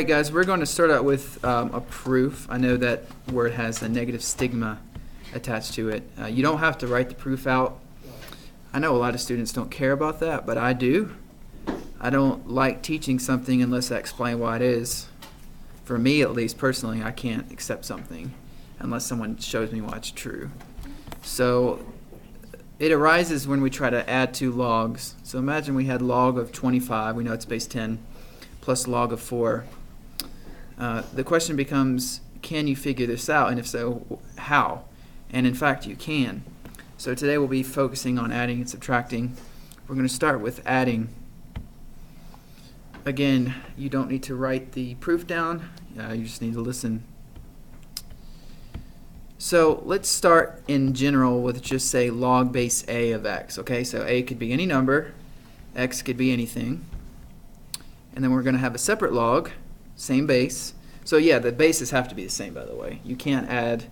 Alright guys, we're going to start out with a proof. I know that word has a negative stigma attached to it. You don't have to write the proof out. I know a lot of students don't care about that, but I do. I don't like teaching something unless I explain why it is. For me, at least personally, I can't accept something unless someone shows me why it's true. So it arises when we try to add two logs. So imagine we had log of 25, we know it's base 10, plus log of 4. The question becomes, can you figure this out? And if so, how? And in fact, you can. So today we'll be focusing on adding and subtracting. We're going to start with adding. Again, you don't need to write the proof down. You just need to listen. So let's start in general with just say log base a of x. Okay, so a could be any number, x could be anything. And then we're going to have a separate log, same base. So yeah, the bases have to be the same, by the way. You can't add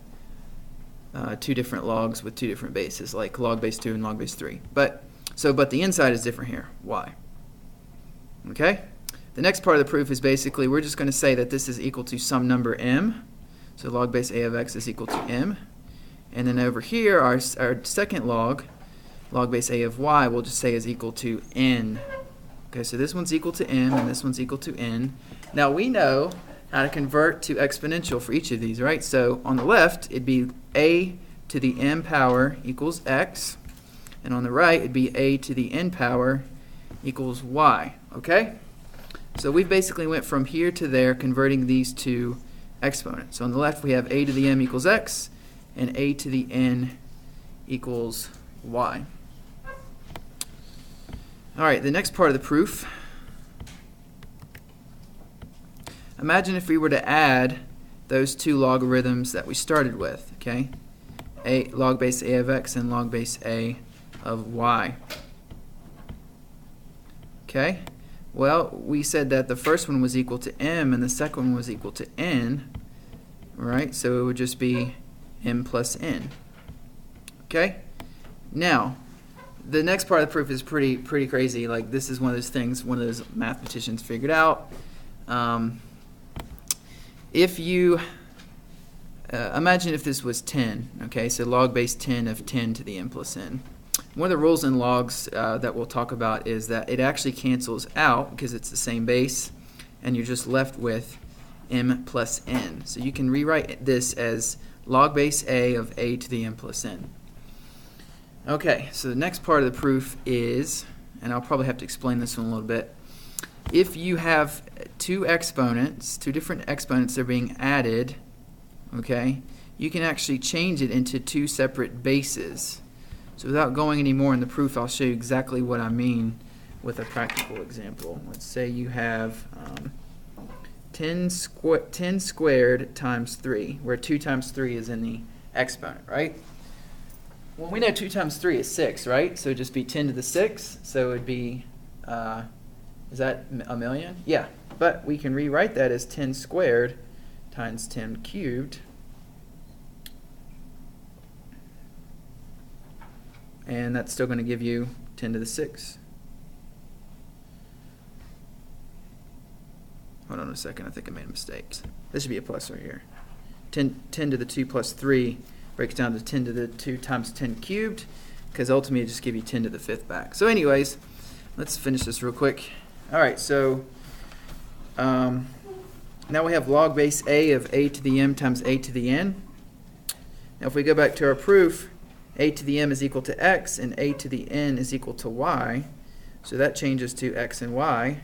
two different logs with two different bases, like log base 2 and log base 3. But the inside is different here. Why? Okay? The next part of the proof is basically we're just going to say that this is equal to some number m. So log base a of x is equal to m. And then over here, our second log base a of y, we'll just say is equal to n. Okay, so this one's equal to m and this one's equal to n. Now we know how to convert to exponential for each of these, right? So on the left, it'd be a to the m power equals x. And on the right, it'd be a to the n power equals y. Okay? So we basically went from here to there converting these to exponents. So on the left, we have a to the m equals x, and a to the n equals y. All right, the next part of the proof. Imagine if we were to add those two logarithms that we started with, okay? Log base a of x and log base a of y. Okay? Well, we said that the first one was equal to m and the second one was equal to n, right? So it would just be m plus n. Okay? Now, the next part of the proof is pretty crazy. Like, this is one of those things one of those mathematicians figured out. If you imagine if this was 10, okay, so log base 10 of 10 to the n plus n. One of the rules in logs that we'll talk about is that it actually cancels out because it's the same base, and you're just left with m plus n. So you can rewrite this as log base a of a to the n plus n. Okay, so the next part of the proof is, and I'll probably have to explain this one a little bit, if you have two different exponents that are being added, okay, you can actually change it into two separate bases. So without going any more in the proof, I'll show you exactly what I mean with a practical example. Let's say you have 10 squared times 3, where 2 times 3 is in the exponent, right? Well, we know 2 times 3 is 6, right? So it'd just be 10 to the 6. So it would be, is that a million? Yeah, but we can rewrite that as 10 squared times 10 cubed. And that's still going to give you 10 to the 6. Hold on a second, I think I made a mistake. This should be a plus right here. 10 to the 2 plus 3 breaks down to 10 to the 2 times 10 cubed, because ultimately it just give you 10 to the 5th back. So anyways, let's finish this real quick. All right, so now we have log base a of a to the m times a to the n. Now if we go back to our proof, a to the m is equal to x, and a to the n is equal to y. So that changes to x and y.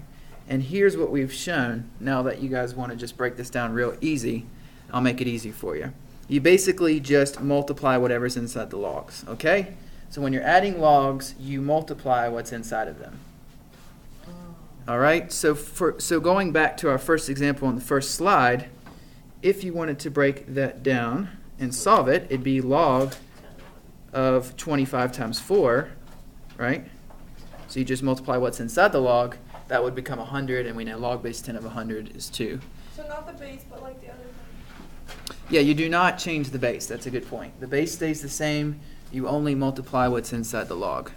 And here's what we've shown. Now that you guys want to just break this down real easy, I'll make it easy for you. You basically just multiply whatever's inside the logs, okay? So when you're adding logs, you multiply what's inside of them. All right, so going back to our first example on the first slide, if you wanted to break that down and solve it, it'd be log of 25 times 4, right? So you just multiply what's inside the log. That would become 100, and we know log base 10 of 100 is 2. So not the base, but like the other thing. Yeah, you do not change the base. That's a good point. The base stays the same. You only multiply what's inside the log.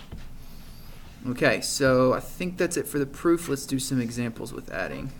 Okay, so I think that's it for the proof. Let's do some examples with adding.